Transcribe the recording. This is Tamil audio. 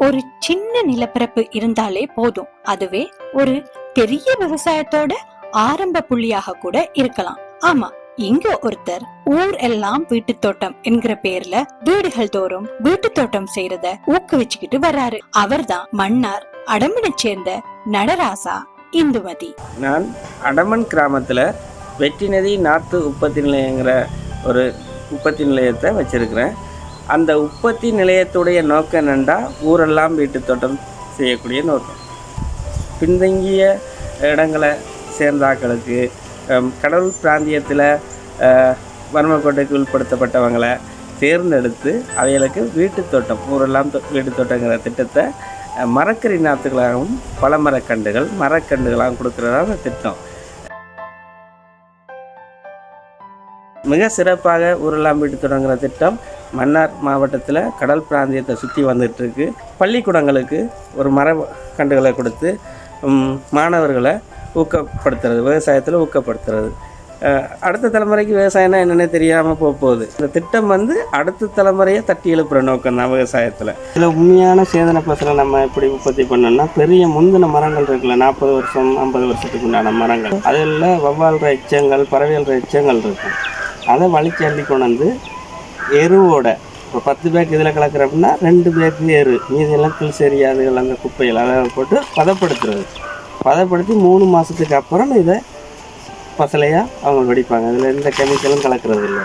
ஒரு சின்ன நிலப்பரப்பு இருந்தாலே போதும். அதுவே ஒரு பெரிய விவசாயத்தோட ஆரம்ப புள்ளியாக கூட இருக்கலாம். ஆமா, இங்க ஒருத்தர் ஊர் எல்லாம் வீட்டு தோட்டம் என்கிற பேர்ல வீடுகள் தோறும் வீட்டு தோட்டம் செய்யறத ஊக்குவிச்சுக்கிட்டு வர்றாரு. அவர்தான் மன்னார் அடமனை சேர்ந்த நடராசா இந்துமதி. நான் அடமன் கிராமத்துல வெற்றி நதி நாத்து உற்பத்தி நிலையங்கிற ஒரு உற்பத்தி நிலையத்தை வச்சிருக்கிறேன். அந்த உற்பத்தி நிலையத்துடைய நோக்கம் என்னென்னா, ஊரெல்லாம் வீட்டு தோட்டம் செய்யக்கூடிய நோக்கம். பின்தங்கிய இடங்களை சேர்ந்தாக்களுக்கு, கடல் பிராந்தியத்தில் வறுமைக்கோட்டைக்கு உட்படுத்தப்பட்டவங்களை தேர்ந்தெடுத்து அவைகளுக்கு வீட்டு தோட்டம், ஊரெல்லாம் வீட்டு தோட்டங்கிற திட்டத்தை மரக்கறி நாற்றுகளாகவும் பல மரக்கன்றுகளாகவும் கொடுக்குறதான திட்டம். மிக சிறப்பாக ஊரெல்லாம் வீட்டு தோட்டங்கிற திட்டம் மன்னார் மாவட்டத்தில் கடல் பிராந்தியத்தை சுற்றி வந்துட்டுருக்கு. பள்ளிக்கூடங்களுக்கு ஒரு மரக்கன்றுகளை கொடுத்து மாணவர்களை ஊக்கப்படுத்துறது, விவசாயத்தில் ஊக்கப்படுத்துறது. அடுத்த தலைமுறைக்கு விவசாயம்னா என்னென்ன தெரியாமல் போகுது. இந்த திட்டம் அடுத்த தலைமுறையை தட்டி எழுப்புகிற நோக்கம் தான் விவசாயத்தில். இதில் உண்மையான சேதன பசலை நம்ம எப்படி உற்பத்தி பண்ணோம்னா, பெரிய முந்தின மரங்கள் இருக்குல்ல, 40 வருஷம் 50 வருஷத்துக்கு உண்டான மரங்கள், அதில் வவ்வால்ற எச்சங்கள், பறவைகள்ற எச்சங்கள் இருக்கும். அதை வலிச்சு அள்ளி கொண்டு வந்து எருவோட இப்போ 10 பேக் இதில் கலக்கிறோம்னா 2 பேக்கு எரு, மீதெல்லாம் கிள் சரியாதுகள் அந்த குப்பைகள் அதை போட்டு பதப்படுத்தி 3 மாதத்துக்கு அப்புறம் இதை பசலையாக அவங்க வெடிப்பாங்க. இதில் எந்த கெமிக்கலும் கலக்கிறது இல்லை.